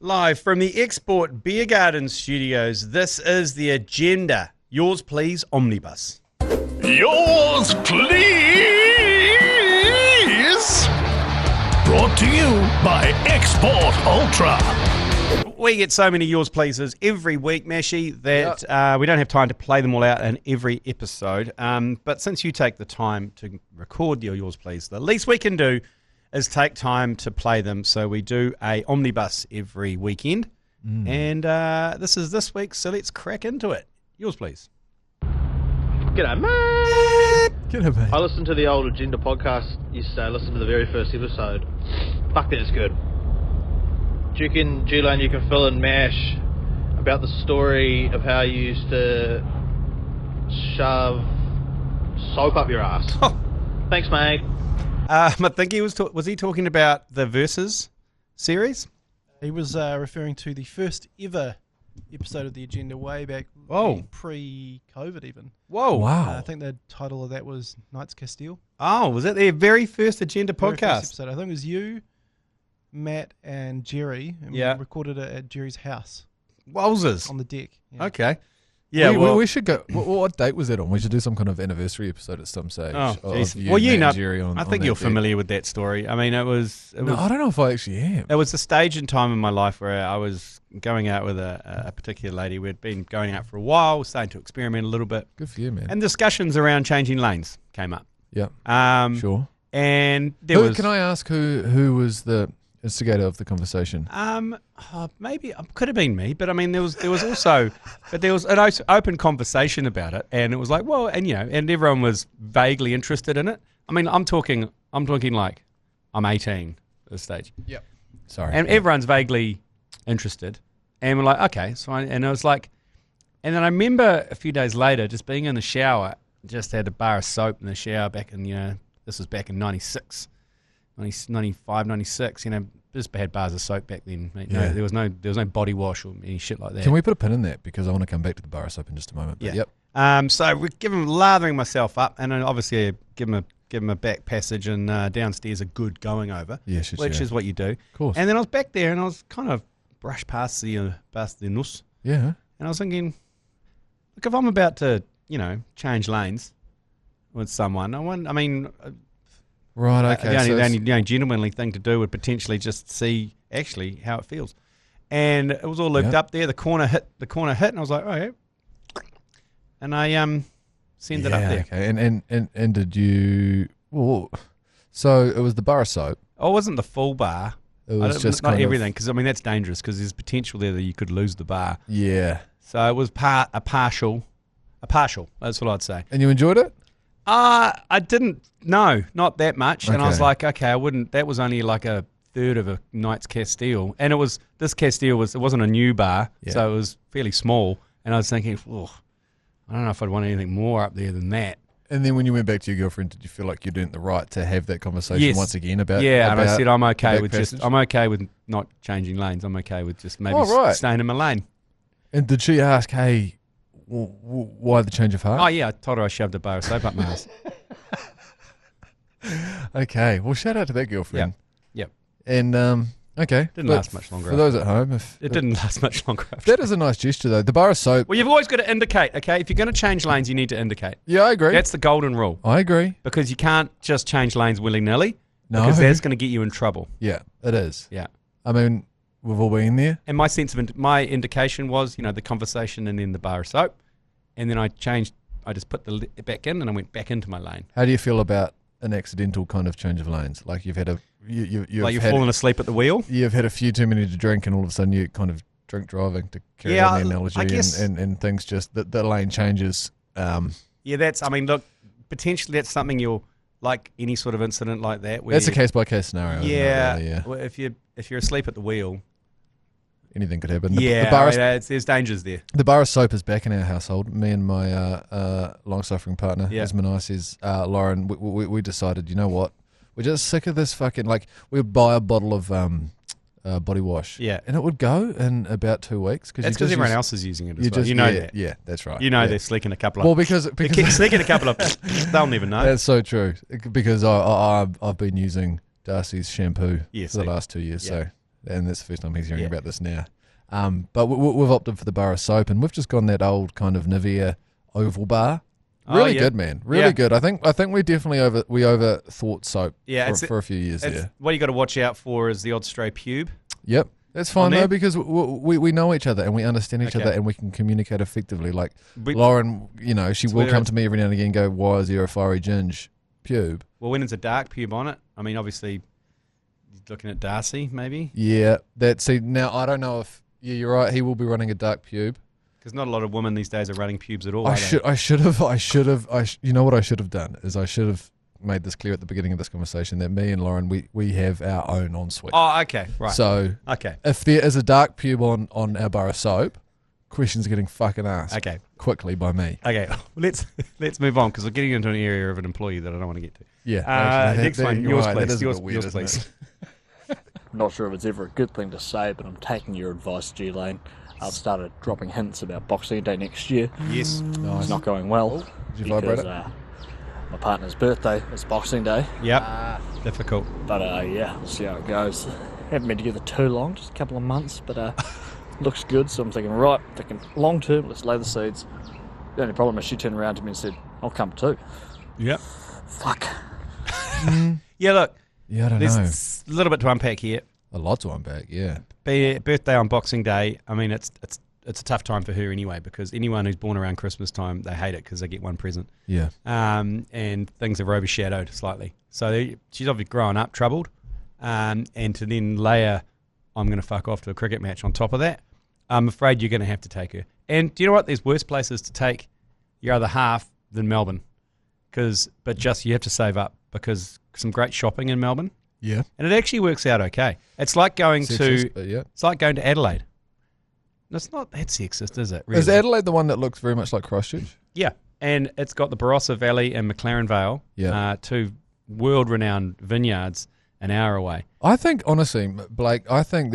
Live from the Export Beer Garden Studios, this is The Agenda. Yours please, Omnibus. Yours please! Brought to you by Export Ultra. We get so many yours pleases every week, Mashi, that we don't have time to play them all out in every episode. But since you take the time to record your yours please, the least we can do is take time to play them. So we do a omnibus every weekend. And this is this week, so let's crack into it. Yours please. G'day, mate. G'day, mate. I listened to the old Agenda podcast yesterday. I listened to the very first episode. Fuck, that's good. Do you reckon, G Lane, you can fill in MASH about the story of how you used to shove soap up your ass? Oh. Thanks, mate. I think he was he talking about the Versus series? He was referring to the first ever episode of the Agenda way back pre-COVID even. Whoa. Wow. I think the title of that was Knights Castile. Oh, was it their very first Agenda Very podcast? first episode. I think it was you, Matt, and Jerry. And Yeah. we recorded it at Jerry's house Wowzers. on the deck. Yeah. Okay. Yeah, we should go. What date was that on? We should do some kind of anniversary episode at some stage. Oh, of geez. you, Well, you Matt know, and Jerry on I think that you're deck. familiar with that story. I mean, it was No, I don't know if I actually am. It was a stage in time in my life where I was going out with a particular lady. We'd been going out for a while, starting to experiment a little bit, Good for you, man. and discussions around changing lanes came up. Yeah, Sure. sure. And there was. Can I ask who was the instigator of the conversation? Maybe it could have been me, but I mean, there was also, but there was an open conversation about it, and it was like, well, and and everyone was vaguely interested in it. I mean, I'm talking like I'm 18 at this stage. Yep. Sorry. And everyone's vaguely interested. And we're like, okay. So and I was like, and then I remember a few days later just being in the shower, just had a bar of soap in the shower back in, this was back in 96, 95, 96, just had bars of soap back then. Mate. No, Yeah. there was no body wash or any shit like that. Can we put a pin in that because I want to come back to the bar of soap in just a moment. But Yeah. Yep. So we're lathering myself up, and then obviously give him a back passage and downstairs a good going over, Yeah. which is what you do. Of course. And then I was back there, and I was kind of brushed past the nus, Yeah. and I was thinking, look, if I'm about to, change lanes with someone, Right. Okay. the only gentlemanly thing to do would potentially just see actually how it feels. And it was all looped up there. The corner hit, and I was like, oh yeah. And I sent it up there. Okay. And did you? Well, so it was the bar of soap. Oh, it wasn't the full bar. It was just not kind everything, because that's dangerous, because there's potential there that you could lose the bar. Yeah. So it was a partial. That's what I'd say. And you enjoyed it? I didn't. No, not that much. And I was Okay. like, okay, I wouldn't. That was only like a third of a Knights Castile, and this Castile it wasn't a new bar, Yeah. so it was fairly small. And I was thinking, I don't know if I'd want anything more up there than that. And then when you went back to your girlfriend, did you feel like you didn't the right to have that conversation Yes. once again about? Yeah, and I about said I'm okay back with passage? I'm okay with not changing lanes. I'm okay with just maybe Oh, right. staying in my lane. And did she ask, "Hey, why the change of heart?" Oh yeah, I told her I shoved a bar of soap up my ass. Okay. Well, shout out to that girlfriend. Yep. And okay, Didn't but last much longer For those at home, It didn't last much longer after. That is a nice gesture, though. The bar of soap. Well, you've always got to indicate, okay? If you're going to change lanes, you need to indicate. Yeah, I agree. That's the golden rule, I agree. because you can't just change lanes willy-nilly, No. because that's going to get you in trouble. Yeah, it is. Yeah. I mean, we've all been there. And my my indication was, the conversation and then the bar of soap, and then I just put the lid back in and I went back into my lane. How do you feel about an accidental kind of change of lanes? Like you've had you've Like you're had, falling asleep at the wheel? You've had a few too many to drink, and all of a sudden you kind of drink driving, to carry Yeah, on the analogy, I guess- and things just the lane changes. Yeah, look, potentially that's something you'll, like any sort of incident like that. Where That's a case by case scenario. isn't it, Yeah. really? Yeah. Well, if you're asleep at the wheel, Anything could happen. yeah, The bar, there's dangers there. the bar of soap is back in our household. Me and my long-suffering partner, Yeah. as nice as Lauren, we decided, you know what? We're just sick of this fucking, we'd buy a bottle of body wash. Yeah. And it would go in about 2 weeks. That's because everyone else is using it as you well. just, You know yeah, that. Yeah, that's right. You know yeah. they're sneaking a couple of... Well, because they keep sneaking a couple of... They'll never know. that's so true. Because I've been using Darcy's shampoo Yes, for the last 2 years. yeah. So and that's the first time he's hearing about this now. But we've opted for the bar of soap, and we've just gone that old kind of Nivea oval bar. Really good, man. Really good. I think we definitely overthought soap for a few years there. What you got to watch out for is the odd stray pube. Yep. That's fine though, because we know each other and we understand each other and we can communicate effectively. Like Lauren, she will come to me every now and again and go, "Why is there a fiery ginge pube?" Well, when there's a dark pube on it, I mean, obviously, looking at Darcy, maybe. Yeah, now I don't know if you're right. He will be running a dark pube because not a lot of women these days are running pubes at all. I should have. You know what I should have done is I should have made this clear at the beginning of this conversation that me and Lauren we have our own ensuite. Oh, okay, right. So if there is a dark pube on our bar of soap, questions getting fucking asked. Quickly by me. Okay, let's move on because we're getting into an area of an employee that I don't want to get to. Yeah. Next one, yours, right, please. Yours, weird, please. I'm not sure if it's ever a good thing to say, but I'm taking your advice, G Lane. I've started dropping hints about Boxing Day next year. Yes. Nice. It's not going well. Did you vibrate it? My partner's birthday is Boxing Day. Yep. Difficult. But we'll see how it goes. Haven't been together too long, just a couple of months, but looks good. So I'm thinking long term, let's lay the seeds. The only problem is she turned around to me and said, "I'll come too." Yep. Fuck. Yeah, look. Yeah, I don't know. There's a little bit to unpack here. A lot to unpack, yeah. Birthday on Boxing Day. I mean, it's a tough time for her anyway because anyone who's born around Christmas time, they hate it because they get one present. Yeah. And things are overshadowed slightly. So she's obviously grown up troubled. And to then layer, I'm going to fuck off to a cricket match on top of that, I'm afraid you're going to have to take her. And do you know what? There's worse places to take your other half than Melbourne. But just you have to save up because some great shopping in Melbourne. Yeah. And it actually works out okay. It's like going It's like going to Adelaide. It's not that sexist, is it? Really? Is Adelaide the one that looks very much like Christchurch? Yeah. And it's got the Barossa Valley and McLaren Vale, two world-renowned vineyards an hour away. I think, honestly, Blake, I think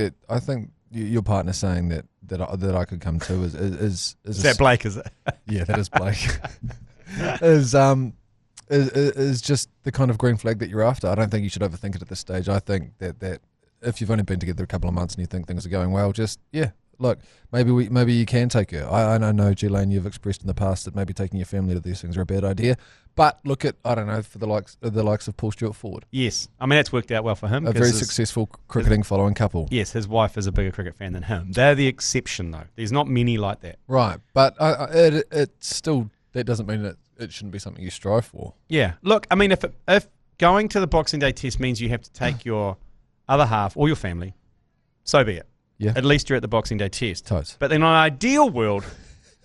your partner saying that I could come to is that Blake, is it? Yeah, that is Blake. is just the kind of green flag that you're after. I don't think you should overthink it at this stage. I think that if you've only been together a couple of months and you think things are going well, look, maybe you can take her. I know, G Lane, you've expressed in the past that maybe taking your family to these things are a bad idea. But look at, I don't know, for the likes of Paul Stewart Ford. Yes, I mean that's worked out well for him. A very successful cricketing following couple. Yes, his wife is a bigger cricket fan than him. They're the exception though. There's not many like that. Right, but it still, that doesn't mean that it shouldn't be something you strive for. Yeah, look, I mean if going to the Boxing Day test means you have to take your other half or your family, so be it. Yeah. At least you're at the Boxing Day test. Totes. But in an ideal world,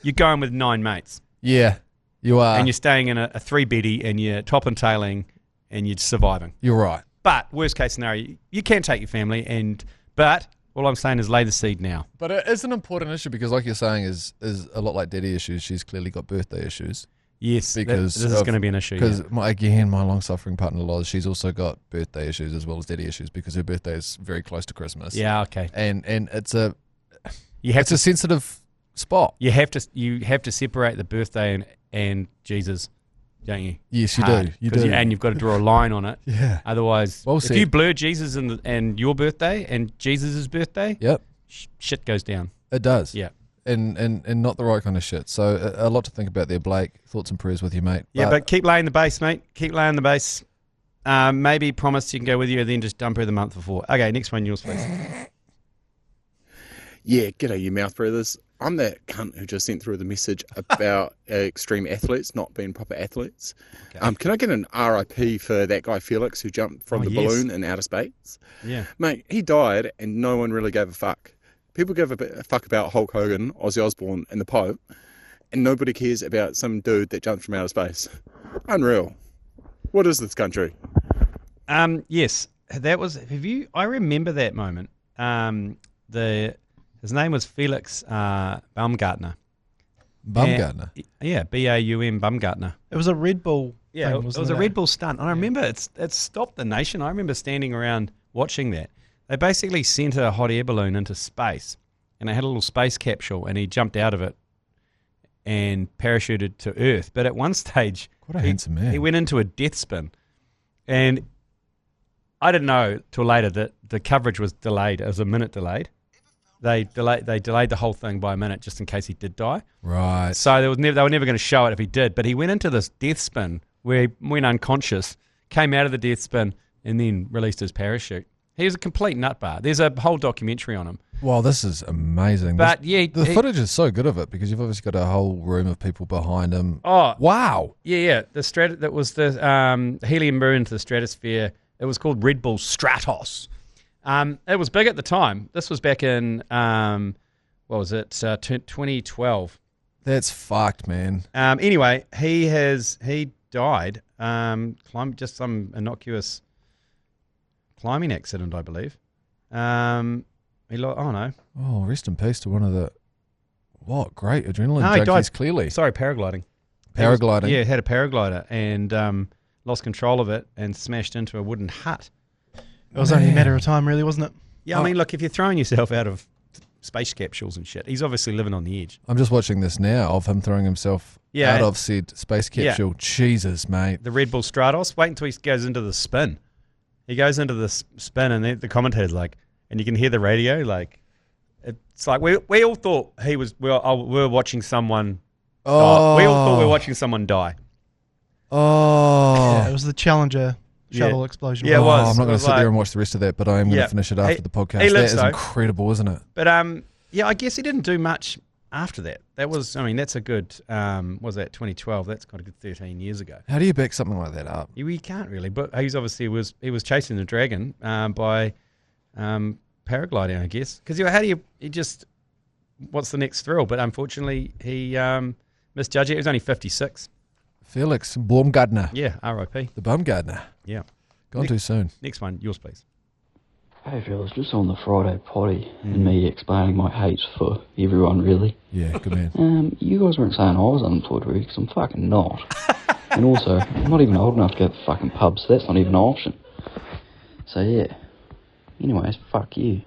you're going with 9 mates. Yeah, you are. And you're staying in a 3-beddy and you're top and tailing and you're surviving. You're right. But worst case scenario, you can take your family but all I'm saying is lay the seed now. But it is an important issue because like you're saying is a lot like daddy issues. She's clearly got birthday issues. Yes, because this is going to be an issue. Because my long-suffering partner Loz, she's also got birthday issues as well as daddy issues because her birthday is very close to Christmas. Yeah, okay. And it's a sensitive spot. You have to separate the birthday and Jesus, don't you? Yes, you do. You do, and you've got to draw a line on it. Yeah. Otherwise, well if you blur Jesus and your birthday and Jesus' birthday, yep, shit goes down. It does. Yeah. And not the right kind of shit. So a lot to think about there, Blake. Thoughts and prayers with you, mate. Yeah, but keep laying the base, mate. Keep laying the base. Maybe promise you can go with you and then just dump her the month before. Okay, next one, yours, please. Yeah, g'day, you mouth breathers. I'm that cunt who just sent through the message about extreme athletes not being proper athletes. Okay. Can I get an RIP for that guy Felix who jumped from the balloon in outer space? Yeah. Mate, he died and no one really gave a fuck. People give a fuck about Hulk Hogan, Ozzy Osbourne, and the Pope, and nobody cares about some dude that jumped from outer space. Unreal. What is this country? Yes, that was. I remember that moment. His name was Felix Baumgartner. Baumgartner. Yeah, Baum Baumgartner. It was a Red Bull. Yeah, thing, it was a Red Bull stunt. I remember it stopped the nation. I remember standing around watching that. They basically sent a hot air balloon into space, and they had a little space capsule, and he jumped out of it and parachuted to Earth. But at one stage, what a handsome man. He went into a death spin, and I didn't know till later that the coverage was delayed. It was a minute delayed. They delayed the whole thing by a minute just in case he did die. Right. So they were never going to show it if he did. But he went into this death spin where he went unconscious, came out of the death spin, and then released his parachute. He was a complete nutbar. There's a whole documentary on him. Wow, this is amazing. But the footage is so good of it because you've obviously got a whole room of people behind him. Oh, wow. Yeah. That was the helium burn into the stratosphere. It was called Red Bull Stratos. It was big at the time. This was back in 2012. That's fucked, man. Anyway, he died. Just some innocuous climbing accident, I believe. Oh no. Oh, rest in peace to one of the great adrenaline No, he junkies, died. clearly. Sorry, paragliding. Paragliding. Had a paraglider and lost control of it and smashed into a wooden hut. It was only a matter of time, really, wasn't it? Yeah, I mean, look, if you're throwing yourself out of space capsules and shit, he's obviously living on the edge. I'm just watching this now of him throwing himself out of said space capsule. Yeah. Jesus, mate. The Red Bull Stratos. Wait until he goes into the spin. He goes into the spin, and the commentator's like, and you can hear the radio. Like, it's like we all thought we were watching someone. Die. We all thought we were watching someone die. Oh, Yeah, it was the Challenger shuttle explosion. Yeah, it was. I'm not going to sit like- there and watch the rest of that, but I am going to finish it after the podcast. That is incredible, isn't it? But I guess he didn't do much after that. That's a good. Was that 2012? That's got a good 13 years ago. How do you back something like that up? We can't really, but he's obviously he was chasing the dragon by paragliding, I guess. Because what's the next thrill? But unfortunately, he misjudged it. He was only 56. Felix Baumgartner. Yeah, R.I.P. The Baumgartner. Yeah. Gone too soon. Next one, yours, please. Hey fellas, just on the Friday potty and me explaining my hate for everyone, really. Yeah, good man. You guys weren't saying I was unemployed, really, because I'm fucking not. And also, I'm not even old enough to go to the fucking pub, so that's not even an option. So yeah. Anyways, fuck you.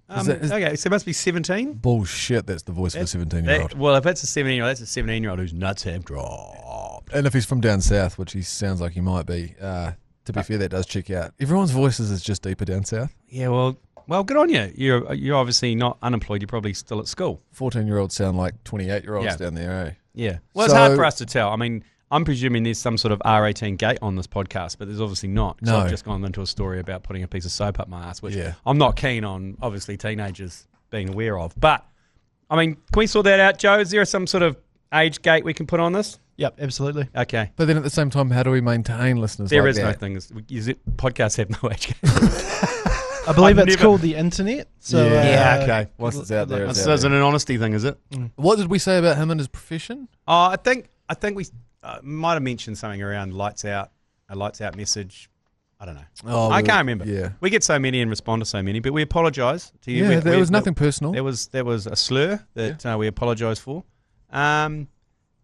Okay, so it must be 17? Bullshit, that's the voice of a 17-year-old. Well, if it's a 17-year-old, that's a 17-year-old whose nuts have dropped. And if he's from down south, which he sounds like he might be, to be fair, that does check out. Everyone's voices is just deeper down south. Yeah, well, good on you. You're obviously not unemployed. You're probably still at school. 14-year-olds sound like 28-year-olds down there, eh? Yeah. Well, it's hard for us to tell. I mean, I'm presuming there's some sort of R18 gate on this podcast, but there's obviously not. So I've just gone into a story about putting a piece of soap up my ass, which I'm not keen on, obviously, teenagers being aware of. But, I mean, can we sort that out, Joe? Is there some sort of age gate we can put on this? Yep, absolutely. Okay. But then at the same time, how do we maintain listeners There like is that? no thing. Podcasts have no age gate. I believe it's called the internet. So okay. Once it's out there, This isn't an honesty thing, is it? What did we say about him and his profession? I think we might have mentioned something around lights out, a lights out message. I don't know. I can't remember. Yeah. We get so many and respond to so many, but we apologise to you. Yeah, there was nothing personal. There was a slur that we apologise for.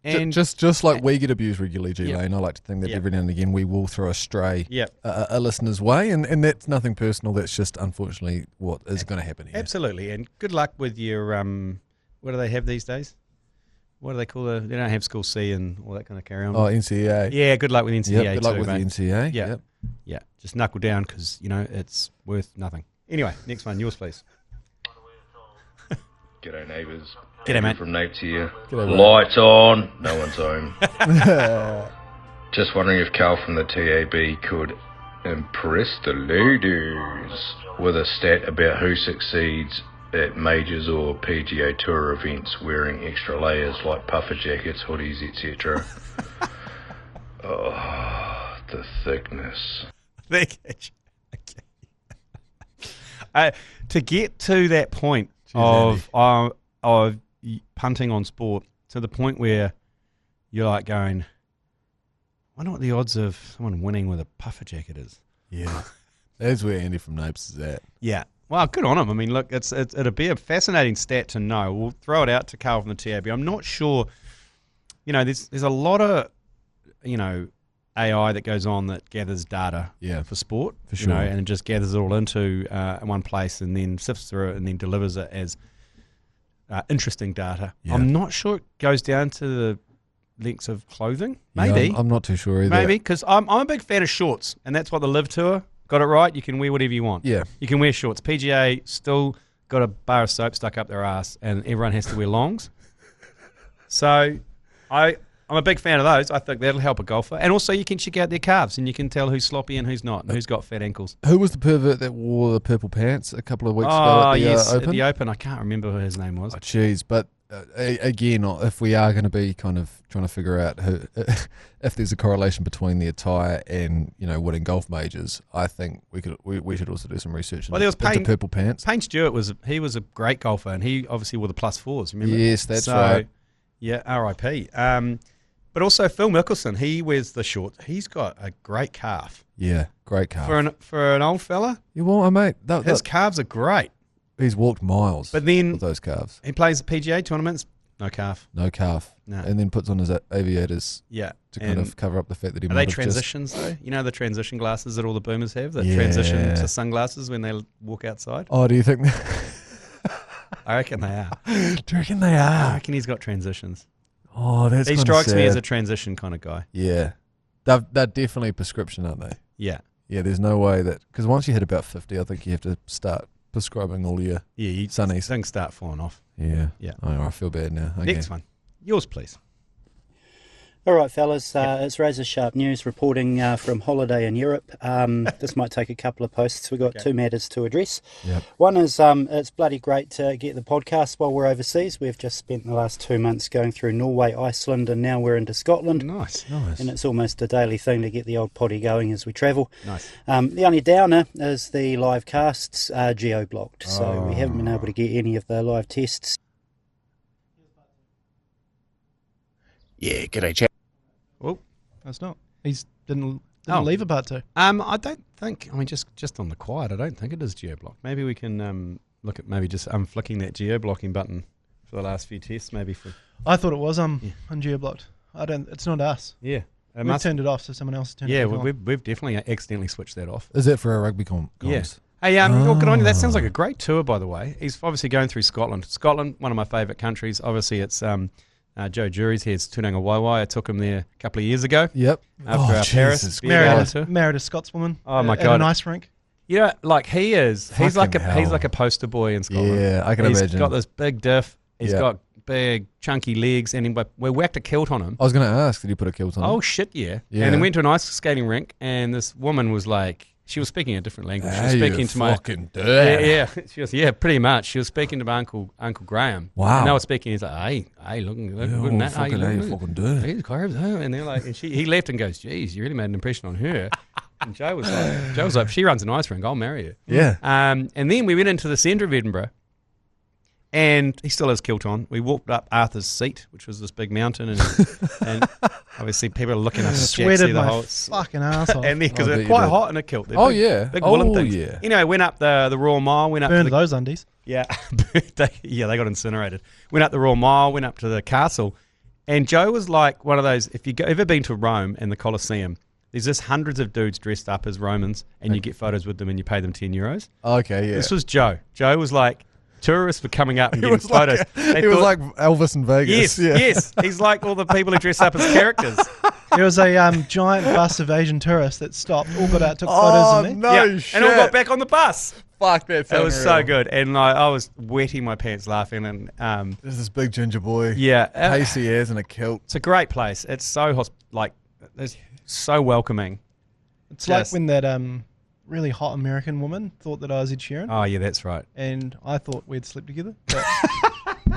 And just like we get abused regularly, G Lane, I like to think that every now and again we will throw a stray a listener's way, and that's nothing personal. That's just unfortunately what is going to happen here. Absolutely, and good luck with your what do they have these days? What do they call it? They don't have School C and all that kind of carry on. Oh, NCAA. Yeah, good luck with NCAA. Yep, good luck too, with mate. the NCAA. Yeah, Yep. yeah. Just knuckle down because it's worth nothing. Anyway, next one, yours, please. G'day neighbours. G'day, mate. From Napes here. G'day, mate. Lights on. No one's home. Just wondering if Cal from the TAB could impress the ladies with a stat about who succeeds at majors or PGA Tour events wearing extra layers like puffer jackets, hoodies, etc. Oh, the thickness. To get to that point of punting on sport, to the point where you're like going, I wonder what the odds of someone winning with a puffer jacket is. Yeah. That's where Andy from Napes is at. Yeah. Well, good on him. I mean, look, it'll be a fascinating stat to know. We'll throw it out to Carl from the TAB. I'm not sure, there's a lot of, AI that goes on that gathers data for sport, for sure. And it just gathers it all into one place and then sifts through it and then delivers it as interesting data. Yeah. I'm not sure it goes down to the lengths of clothing. Maybe. Yeah, I'm not too sure either. Maybe, because I'm a big fan of shorts, and that's what the Live Tour got it right, you can wear whatever you want. Yeah. You can wear shorts. PGA still got a bar of soap stuck up their ass, and everyone has to wear longs. So I'm a big fan of those. I think that'll help a golfer. And also you can check out their calves, and you can tell who's sloppy and who's not, and who's got fat ankles. Who was the pervert that wore the purple pants a couple of weeks ago at the Open? At the Open. I can't remember who his name was. Oh, jeez, but again, if we are going to be kind of trying to figure out who, if there's a correlation between the attire and winning golf majors, I think we should also do some research into purple pants. Payne Stewart was a great golfer, and he obviously wore the +4s. Remember? Yes, that's right. Yeah, R.I.P. But also Phil Mickelson, he wears the shorts. He's got a great calf. Yeah, great calf for an old fella. Yeah, well, mate, his calves are great. He's walked miles, but then with those calves. He plays the PGA tournaments. No calf. No calf. No. And then puts on his aviators. Yeah. To kind of cover up the fact that he. Are they transitions though? You know the transition glasses that all the boomers have that transition to sunglasses when they walk outside. Oh, do you think? I reckon they are. Do you reckon they are? I reckon he's got transitions. Oh, that's. He strikes me as a transition kind of guy. Yeah, they're definitely prescription, aren't they? Yeah. Yeah, there's no way that because once you hit about 50, I think you have to start prescribing all your sunnies. Things start falling off. Yeah. Yeah. Oh, I feel bad now. Okay. Next one. Yours, please. All right, fellas, it's Razor Sharp News reporting from holiday in Europe. This might take a couple of posts. We've got two matters to address. Yep. One is it's bloody great to get the podcast while we're overseas. We've just spent the last 2 months going through Norway, Iceland, and now we're into Scotland. Nice. And it's almost a daily thing to get the old potty going as we travel. Nice. The only downer is the live casts are geo-blocked, so we haven't been able to get any of the live tests. Yeah, g'day, chat. Oh, that's not. He's didn't leave a part two. I don't think. I mean, just on the quiet, I don't think it is geo-blocked. Maybe we can look at maybe just unflicking that geo-blocking button for the last few tests. Maybe for. I thought it was ungeo-blocked. I don't. It's not us. Yeah, we've turned it off, so someone else turned it on. Yeah, we've definitely accidentally switched that off. Is that for a rugby comms? Yeah. Hey, good on you. That sounds like a great tour, by the way. He's obviously going through Scotland. Scotland, one of my favourite countries. Obviously, it's Joe Jury's here. It's Tunanga Waiwai. I took him there a couple of years ago. Yep. After our Paris. Married a Scotswoman. Oh my God! At an ice rink. Yeah, like he is. He's like a poster boy in Scotland. Yeah, I can imagine. He's got this big diff. He's got big chunky legs, and we whacked a kilt on him. I was going to ask, did you put a kilt on him? Oh shit, yeah. And then went to an ice skating rink, and this woman was like. She was speaking a different language. She was speaking to my fucking dirt. Yeah. She was pretty much. She was speaking to my uncle Graham. Wow. And they were speaking. He's like, hey, looking good in that. Fucking dirt. These carbs, and they're like, and he left and goes, geez, you really made an impression on her. And Joe was like, she runs an ice rink. I'll marry her. Yeah. And then we went into the centre of Edinburgh. And he still has kilt on. We walked up Arthur's Seat, which was this big mountain, and obviously people are looking at us. Sweated my fucking asshole. And because they're quite hot in a kilt. Oh yeah, big woolen things. Yeah. You know, went up the Royal Mile. Went up. Burned those undies. Yeah, they got incinerated. Went up the Royal Mile. Went up to the castle, and Joe was like one of those. If you ever been to Rome and the Colosseum, there's just hundreds of dudes dressed up as Romans, and you get photos with them, and you pay them €10. Okay, yeah. This was Joe. Joe was like. Tourists were coming up and getting photos. He was like Elvis in Vegas. Yes. He's like all the people who dress up as characters. There was a giant bus of Asian tourists that stopped, all got out, took photos of me. No shit. And all got back on the bus. Fuck, that's It was so good. And I was wetting my pants laughing. And there's this big ginger boy. Yeah. Pacey airs in a kilt. It's a great place. It's so it's so welcoming. It's like when that really hot American woman thought that I was Ed Sheeran. Oh, yeah, that's right. And I thought we'd sleep together.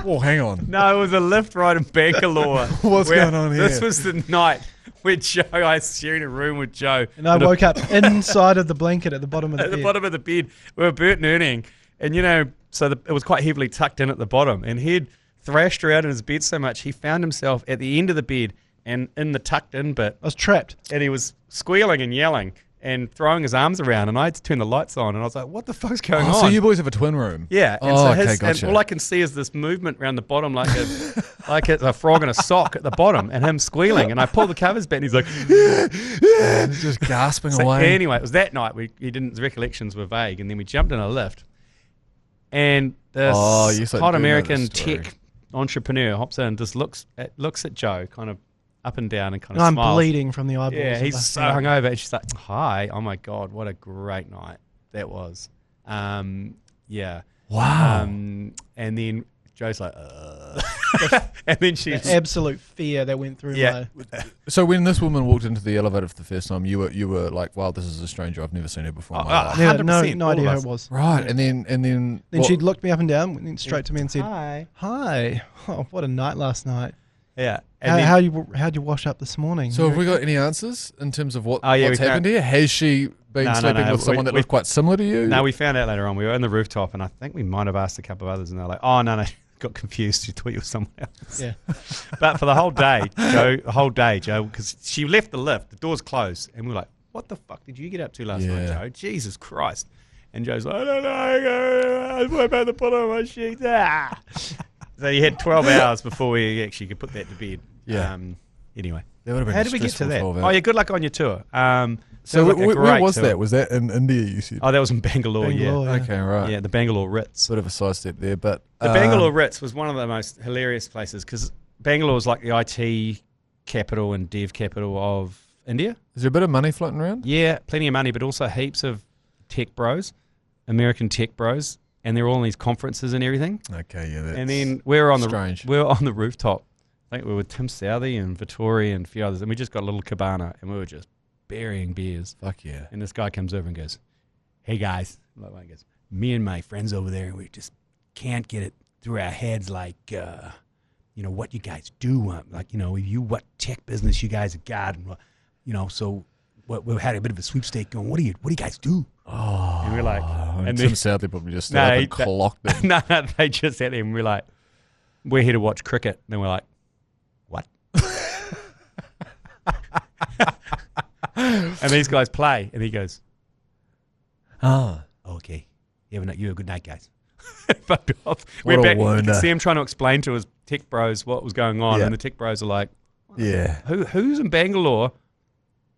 Oh, hang on. No, it was a lift ride in Bangalore. What's going on here? This was the night where I was sharing a room with Joe. And I woke up inside of the blanket at the bottom of the bed. At the bottom of the bed. We were burnt and earning. And, so it was quite heavily tucked in at the bottom. And he'd thrashed around in his bed so much, he found himself at the end of the bed and in the tucked in bit. I was trapped. And he was squealing and yelling. And throwing his arms around, and I had to turn the lights on, and I was like, "What the fuck's going on?" So you boys have a twin room? Yeah. And okay, gotcha. And all I can see is this movement around the bottom, like a frog in a sock at the bottom, and him squealing. And I pull the covers back, and he's like, and just gasping away. Anyway, it was that night. His recollections were vague, and then we jumped in a lift, and this hot American tech entrepreneur hops in, and just looks at Joe, kind of up and down and kind of I'm smiles. bleeding from the eyeballs. Yeah, he's so hungover. And she's like, hi. Oh, my God, what a great night that was. Yeah. Wow. And then Joe's like, and then she's... absolute fear that went through my... So when this woman walked into the elevator for the first time, you were like, wow, this is a stranger. I've never seen her before in my life. Yeah, no idea who it was. Right, and then she looked me up and down, went straight to me and said, Hi. Oh, what a night last night. Yeah. How'd you wash up this morning? So have we got any answers in terms of what's we happened here? Has she been sleeping with someone that looked quite similar to you? No, we found out later on. We were on the rooftop, and I think we might have asked a couple of others, and they're like, oh, no, got confused. She thought you were someone else. Yeah. But for the whole day, Joe, because she left the lift, the doors closed, and we were like, what the fuck did you get up to last night, Joe? Jesus Christ. And Joe's like, I don't know. I was about to put on my sheets. So you had 12 hours before we actually could put that to bed. Yeah. Anyway. That would have been How did we get to that? 12 hours. Oh, yeah, good luck on your tour. So like where was tour. that? Was that in India, you said? Oh, that was in Bangalore, yeah. Okay, right. Yeah, the Bangalore Ritz. Bit of a sidestep there, but... The Bangalore Ritz was one of the most hilarious places because Bangalore is like the IT capital and dev capital of India. Is there a bit of money floating around? Yeah, plenty of money, but also heaps of tech bros, American tech bros, and they're all in these conferences and everything. Okay, yeah, that's and then we were on strange. we were on the rooftop. I think we were with Tim Southey and Vittori and a few others, and we just got a little cabana, and we were just burying beers. Fuck yeah. And this guy comes over and goes, hey guys, he goes, me and my friends over there, we just can't get it through our heads like, what you guys do. What tech business you guys have got. And, so we had a bit of a sweepstake going, what do you guys do? Oh. And we're like, and Tim Southey probably just stood up and clocked it. No, they just sat there and we're like, we're here to watch cricket. And then we're like, what? And these guys play, and he goes, okay. You have a good night, guys. Fucked off. What We're a back. You wonder. can see him trying to explain to his tech bros what was going on, Yeah. and the tech bros are like, Yeah. who's in Bangalore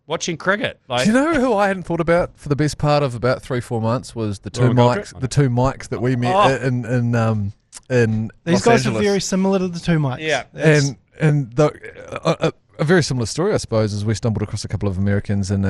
watching cricket? Like, Do you know who I hadn't thought about for the best part of about 3-4 months was the two Rowan mics, Goldrick? the two mics that we met in These Los guys Angeles. are very similar to the two mics. Yeah. and a very similar story, I suppose, is we stumbled across a couple of Americans in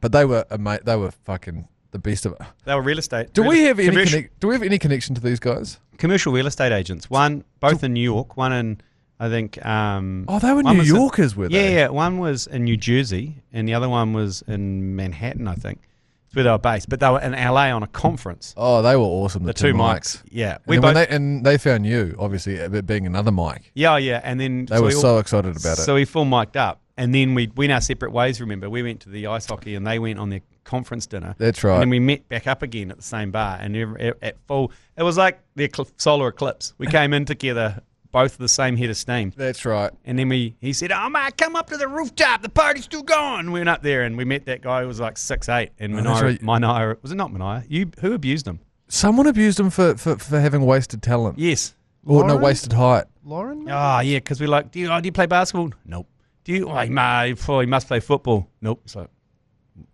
but they were fucking the best of it. they were real estate. Do we have commercial, any connection to these guys? commercial real estate agents? Both in New York, one in, I think. They were one New was in- Yorkers, were they? Yeah, one was in New Jersey, and the other one was in Manhattan, I think. It's where they were based, but they were in LA on a conference. Oh, they were awesome. The two mics. Yeah, And they found you, obviously, it being another mic. Yeah, and then They were so excited about it. So we full mic'd up, and then we went our separate ways. Remember, we went to the ice hockey, and they went on their conference dinner. That's right. And then we met back up again at the same bar, and at full, it was like the solar eclipse. We came in together, both of the same head of steam. That's right. And then he said, "Oh my, come up to the rooftop. The party's still going." We went up there, and we met that guy who was like 6'8", and Minaya, was it not Minaya? Who abused him? Someone abused him for having wasted talent. Yes. Or Lauren? wasted height. Lauren? Oh, yeah, because we're like, do you play basketball? Nope. Do you? Oh, he must play football. Nope. It's like,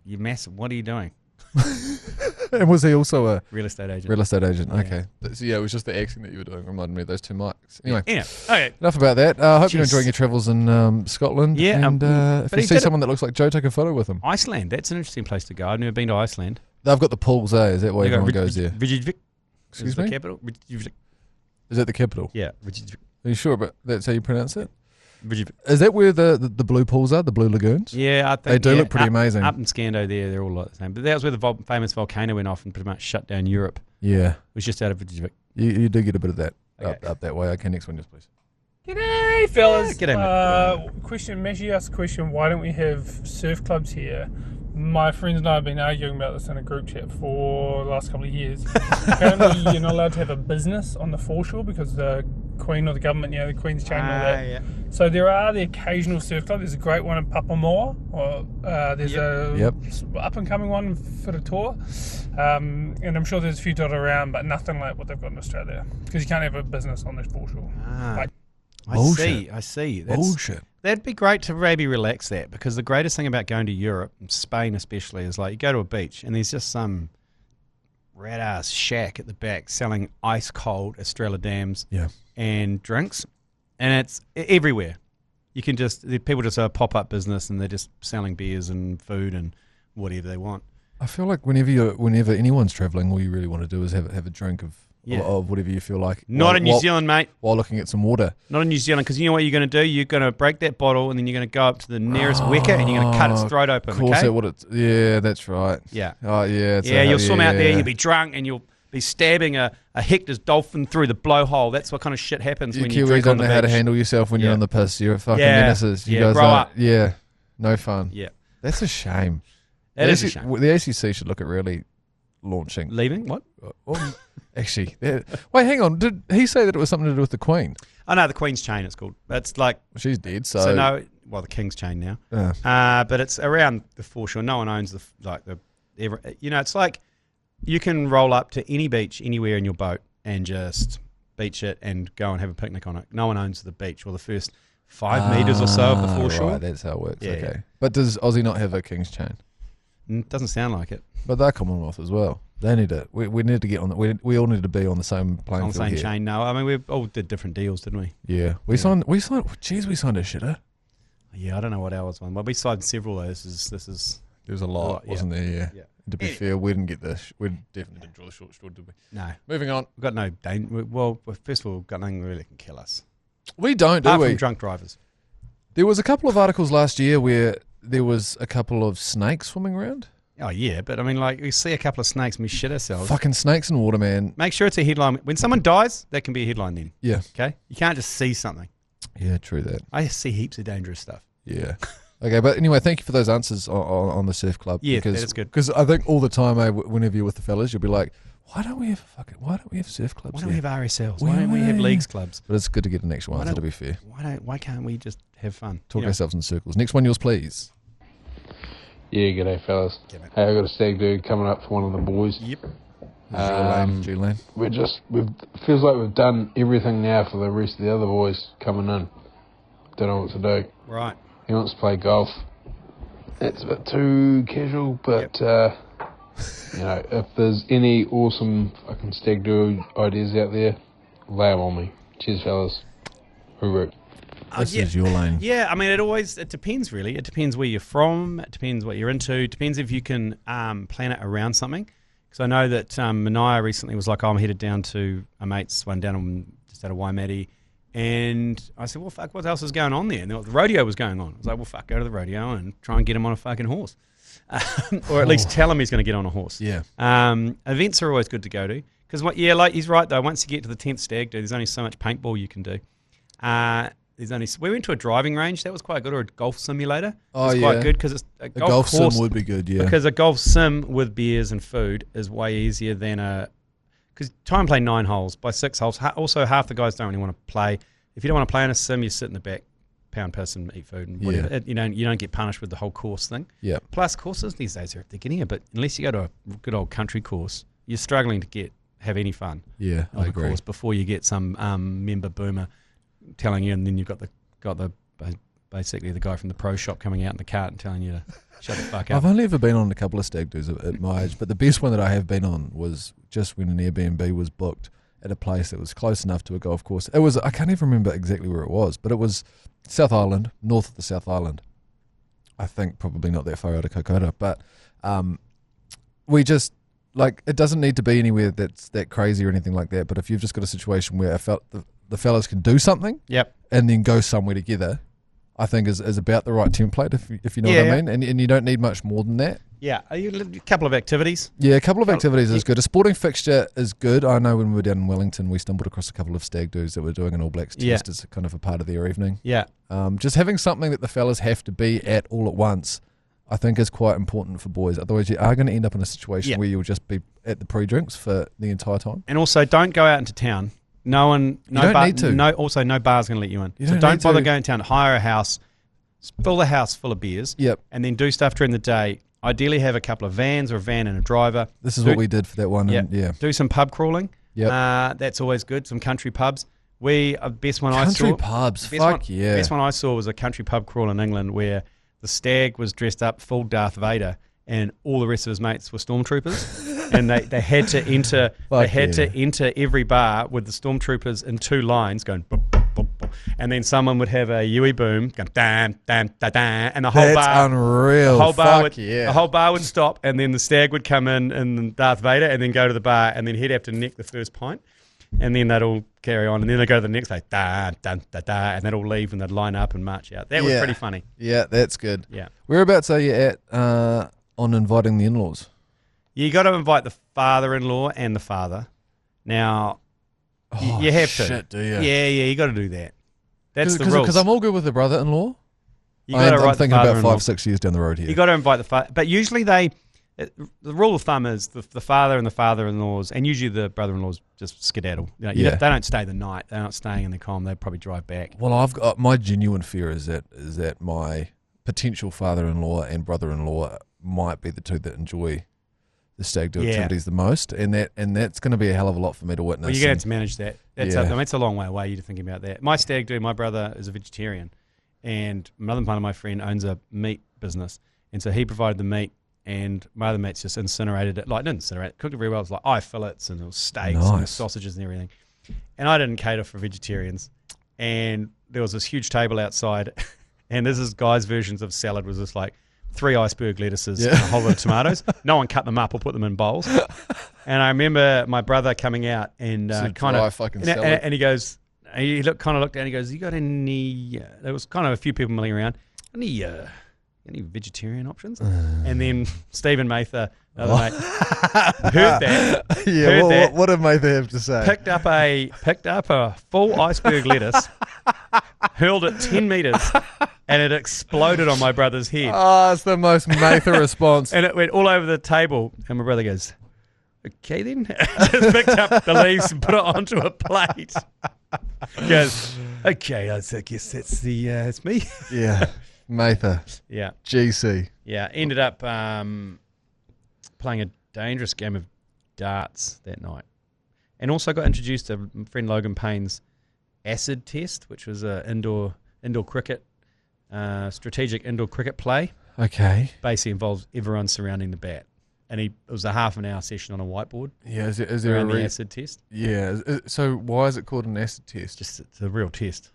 you're massive. What are you doing? And was he also a real estate agent? Real estate agent. Yeah. Okay. So it was just the accent that you were doing reminded me of those two mics. Anyway. Yeah. Okay. Enough about that. I hope you're enjoying your travels in Scotland. Yeah. And if you see someone that looks like Joe, take a photo with him. Iceland. That's an interesting place to go. I've never been to Iceland. They've got the pools, eh? Is that why everyone goes there? Reykjavik. Excuse the me? capital. Reykjavik. Is that the capital? Yeah. Reykjavik. Are you sure? But that's how you pronounce it? Reykjavik. Is that where the blue pools are? The blue lagoons? Yeah, I think they do look pretty amazing. Up in Scando there, they're all like the same. But that was where the famous volcano went off and pretty much shut down Europe. Yeah. It was just out of Reykjavik. You do get a bit of that Okay. up that way. Okay, next one, just please. G'day, fellas. G'day, Question, Meshy asked a question, why don't we have surf clubs here? My friends and I have been arguing about this in a group chat for the last couple of years. Apparently, you're not allowed to have a business on the foreshore because the Queen or the government, the Queen's chain and all that. Yeah. So there are the occasional surf club. There's a great one in Papamoa, or there's a up-and-coming one in Whiritor. And I'm sure there's a few dotted around, but nothing like what they've got in Australia because you can't have a business on the foreshore. I see. Bullshit. That'd be great to maybe relax that, because the greatest thing about going to Europe, Spain especially, is like you go to a beach and there's just some rat ass shack at the back selling ice cold Estrella Dams and drinks, and it's everywhere. You can people just have a pop-up business and they're just selling beers and food and whatever they want. I feel like whenever anyone's travelling, all you really want to do is have a drink of whatever you feel like. Not in New Zealand, mate. While looking at some water. Not in New Zealand, because you know what you're going to do? You're going to break that bottle and then you're going to go up to the nearest wicker and you're going to cut its throat open, Of course, okay? yeah, that's right. Yeah. Oh, yeah. You'll swim out there, you'll be drunk, and you'll be stabbing a Hector's dolphin through the blowhole. That's what kind of shit happens when you drink on the beach. Kiwis don't know how to handle yourself when you're on the piss. You're fucking menaces. You guys grow up. Yeah, no fun. Yeah. That's a shame. That is a shame. The ACC should look at really launching. Leaving? What? Actually, wait, hang on. Did he say that it was something to do with the Queen? Oh, no, the Queen's chain it's called. It's like... She's dead, so... no, well, the King's chain now. But it's around the foreshore. No one owns it's like you can roll up to any beach anywhere in your boat and just beach it and go and have a picnic on it. No one owns the beach or the first 5 metres or so of the foreshore. Right, that's how it works. Okay. But does Aussie not have a King's chain? Doesn't sound like it. But they're Commonwealth as well. They need to. We need to get on. We all need to be on the same playing field. On the same here. chain. No, I mean we all did different deals, didn't we? Yeah, we signed. Jeez, we signed a shitter. Yeah, I don't know what ours one. Well, we signed several of those. This is. There was a lot, wasn't there? Yeah. To be fair, we didn't get this. We definitely didn't draw the short straw, did we? No. Moving on. We've got no danger. Well, first of all, we've got nothing really that can kill us. We don't, do Apart we? from drunk drivers. There was a couple of articles last year where there was a couple of snakes swimming around. Oh, yeah, but I mean, like, we see a couple of snakes and we shit ourselves. Fucking snakes in water, man. Make sure it's a headline. When someone dies, that can be a headline then. Yeah. Okay? You can't just see something. Yeah, true that. I see heaps of dangerous stuff. Yeah. Okay, but anyway, thank you for those answers on the surf club. Yeah, that's good. Because I think all the time, whenever you're with the fellas, you'll be like, why don't we have surf clubs? Why don't we have RSLs? Why don't we have leagues clubs? But it's good to get an extra answer, to be fair. Why can't we just have fun? Talk ourselves in circles. Next one, yours, please. Yeah, g'day fellas. Hey, I've got a stag do coming up for one of the boys. Yep. G Lane. Feels like we've done everything now for the rest of the other boys coming in. Don't know what to do. Right. He wants to play golf. It's a bit too casual, but if there's any awesome fucking stag do ideas out there, lay them on me. Cheers, fellas. Hooroo. This is your lane. Yeah, I mean, it depends, really. It depends where you're from. It depends what you're into. It depends if you can plan it around something. Because I know that Mania recently was like, I'm headed down to a mate's one down just out of Waimate. And I said, well, fuck, what else is going on there? And the rodeo was going on. I was like, well, fuck, go to the rodeo and try and get him on a fucking horse. Or at least tell him he's going to get on a horse. Yeah. Events are always good to go to. Because, like he's right, though. Once you get to the 10th stag do, there's only so much paintball you can do. We went to a driving range. That was quite good, or a golf simulator. It's quite good because it's a golf course, sim would be good, yeah. Because a golf sim with beers and food is way easier than because try and play 9 holes by 6 holes. Also, half the guys don't really want to play. If you don't want to play in a sim, you sit in the back, pound piss and eat food and whatever. Yeah. You don't get punished with the whole course thing. Yeah. Plus, courses these days are getting a bit. Unless you go to a good old country course, you're struggling to have any fun. Yeah, I agree. Course before you get some member boomer telling you, and then you've got the basically the guy from the pro shop coming out in the cart and telling you to shut the fuck up. I've only ever been on a couple of stag do's at my age, but the best one that I have been on was just when an Airbnb was booked at a place that was close enough to a golf course. It was, I can't even remember exactly where it was, but it was South Island, north of the South Island. I think probably not that far out of Kokoda, but we just, like, it doesn't need to be anywhere that's that crazy or anything like that, but if you've just got a situation where the fellas can do something and then go somewhere together, I think is about the right template, if you know what I mean. And you don't need much more than that. Yeah, a couple of activities. Yeah, a couple of activities is good. A sporting fixture is good. I know when we were down in Wellington, we stumbled across a couple of stag do's that were doing an All Blacks test as kind of a part of their evening. Yeah. Just having something that the fellas have to be at all at once, I think is quite important for boys. Otherwise, you are going to end up in a situation where you'll just be at the pre-drinks for the entire time. And also, don't go out into town. No bar's going to let you in. So don't bother going to town. Hire a house, fill the house full of beers, and then do stuff during the day. Ideally, have a couple of vans or a van and a driver. This is what we did for that one. Do some pub crawling. That's always good. Some country pubs. Best one I saw. Country pubs, Best one I saw was a country pub crawl in England where the stag was dressed up full Darth Vader and all the rest of his mates were stormtroopers. And they had to enter. To enter every bar with the stormtroopers in 2 lines going. Boop, boop, boop, boop. and then someone would have a Yui boom, going, dam, dam, da, da, and the whole That's bar, unreal. the whole bar would stop, and then the stag would come in and Darth Vader, and then go to the bar, and then he'd have to neck the first pint, and then they'd all carry on, and then they'd go to the next, like, da, da, da, da, and they'd all leave, and they'd line up and march out. That was pretty funny. Yeah, that's good. Yeah. Whereabouts are you at on inviting the in-laws? You got to invite the father-in-law and the father. Now, you have to. Shit, do you? Yeah, you got to do that. That's the rules. Because I'm all good with the brother-in-law. I'm thinking about 5-6 years down the road here. You got to invite the father, but usually the rule of thumb is the father and the father-in-laws, and usually the brother-in-laws just skedaddle. They don't stay the night. They're not staying in the com. They probably drive back. Well, I've got my genuine fear is that my potential father-in-law and brother-in-law might be the two that enjoy the stag do activities the most, and that's going to be a hell of a lot for me to witness. Well, you're going to have to manage that. That's a long way away. You're thinking about that. My stag do. My brother is a vegetarian, and another part of my friend owns a meat business, and so he provided the meat, and my other mates just incinerated it. Like, not incinerate, cooked it very well. It was like fillets and it was steaks and sausages and everything. And I didn't cater for vegetarians, and there was this huge table outside, and this is guys' versions of salad was just like 3 iceberg lettuces and a whole lot of tomatoes. No one cut them up or put them in bowls. And I remember my brother coming out and and he goes, he looked down and he goes, you got any, there was kind of a few people milling around, any vegetarian options? And then Stephen Mather, another mate, heard that. Yeah, what did Mather have to say? Picked up a full iceberg lettuce, hurled it 10 metres, and it exploded on my brother's head. Oh, it's the most Mather response. And it went all over the table, and my brother goes, okay then. Just picked up the leaves and put it onto a plate. He goes, okay, I guess that's it's me. Yeah. Mather. Yeah. GC. Yeah. Ended up playing a dangerous game of darts that night. And also got introduced to friend Logan Payne's acid test, which was an indoor cricket, strategic indoor cricket play. Okay. Basically involves everyone surrounding the bat. And it was a half an hour session on a whiteboard. Yeah, is there the acid test? Yeah. So why is it called an acid test? Just it's a real test.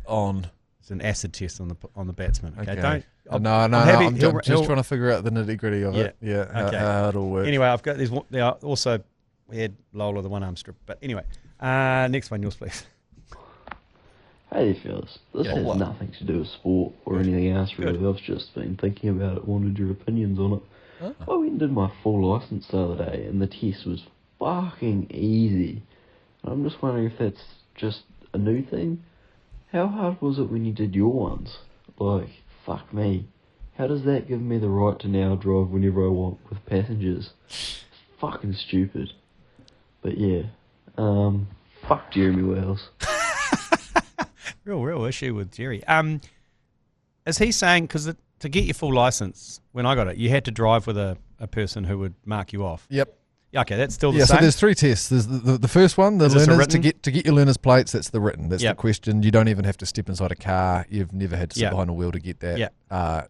It's an acid test on the batsman. Okay, I'm just trying to figure out the nitty gritty of it. Yeah, okay. How it all works. Anyway, I've got these. Also, we had Lola, the one arm strip. But anyway, next one, yours, please. Hey, fellas. This has nothing to do with sport or anything else, really. I've just been thinking about it, wanted your opinions on it. I went and did my full licence the other day, and the test was fucking easy. I'm just wondering if that's just a new thing. How hard was it when you did your ones? Like, fuck me. How does that give me the right to now drive whenever I want with passengers? It's fucking stupid. But yeah, fuck Jeremy Wells. Real issue with Jerry. Is he saying, because to get your full licence, when I got it, you had to drive with a person who would mark you off? Yep. Okay, that's still the same? Yeah, so there's 3 tests. There's the first one, the learners, to get your learner's plates, that's the written. That's the question. You don't even have to step inside a car. You've never had to sit behind a wheel to get that.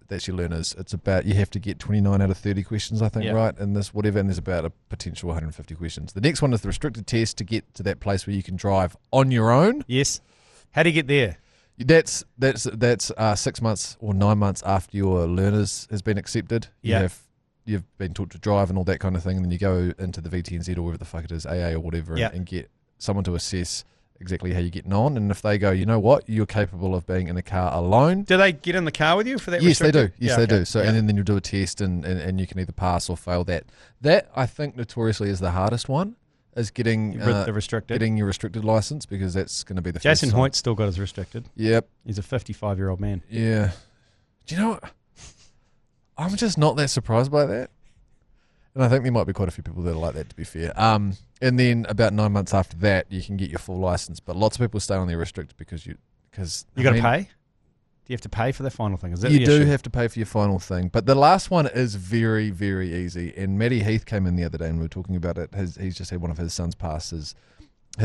That's your learners. It's about, you have to get 29 out of 30 questions, I think, right? And this whatever, and there's about a potential 150 questions. The next one is the restricted test to get to that place where you can drive on your own. Yes. How do you get there? That's 6 months or 9 months after your learners has been accepted. You've been taught to drive and all that kind of thing, and then you go into the VTNZ or wherever the fuck it is, AA or whatever, and get someone to assess exactly how you're getting on. And if they go, you know what, you're capable of being in a car alone. Do they get in the car with you for that? Yes, they do. Yes, they do. So and then you do a test, and you can either pass or fail that. That, I think, notoriously is the hardest one, is getting the restricted, getting your restricted license, because that's going to be the Jason first Hoyt's still got his restricted. Yep. He's a 55-year-old man. Yeah. Do you know what? I'm just not that surprised by that. And I think there might be quite a few people that are like that, to be fair. And then about 9 months after that, you can get your full license. But lots of people stay on their restricted because you got to pay. Do you have to pay for the final thing? Is that you do have to pay for your final thing. But the last one is very, very easy. And Matty Heath came in the other day and we were talking about it. He's just had one of his sons pass his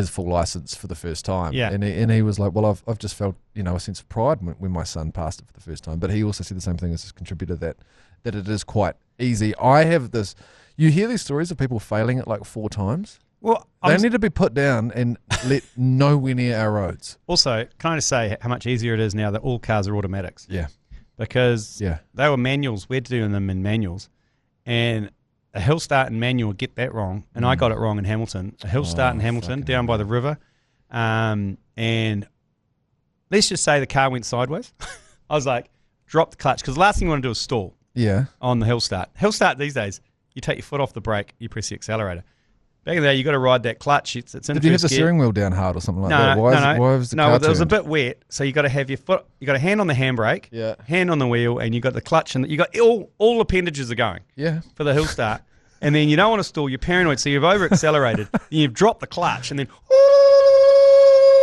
full license for the first time. Yeah. And he was like, well, I've just felt a sense of pride when my son passed it for the first time. But he also said the same thing as his contributor, that it is quite easy. I have this. You hear these stories of people failing it like 4 times. Well, they need to be put down and let nowhere near our roads. Also, can I just say how much easier it is now that all cars are automatics? Yeah. Because they were manuals. We're doing them in manuals. And a hill start in manual, get that wrong. And I got it wrong in Hamilton. A hill start in Hamilton, down by the river. And let's just say the car went sideways. I was like, drop the clutch. Because the last thing you want to do is stall on the hill start. Hill start these days, you take your foot off the brake, you press the accelerator. Back in the day, you got to ride that clutch. It's in Did you have the steering wheel down hard or something like that? Why was the car it was a turned? bit wet, so you got to have your foot. You got a hand on the handbrake, hand on the wheel, and you got the clutch, and you got all appendages are going. For the hill start, and then you don't want to stall. You're paranoid, so you've over accelerated. You've dropped the clutch, and then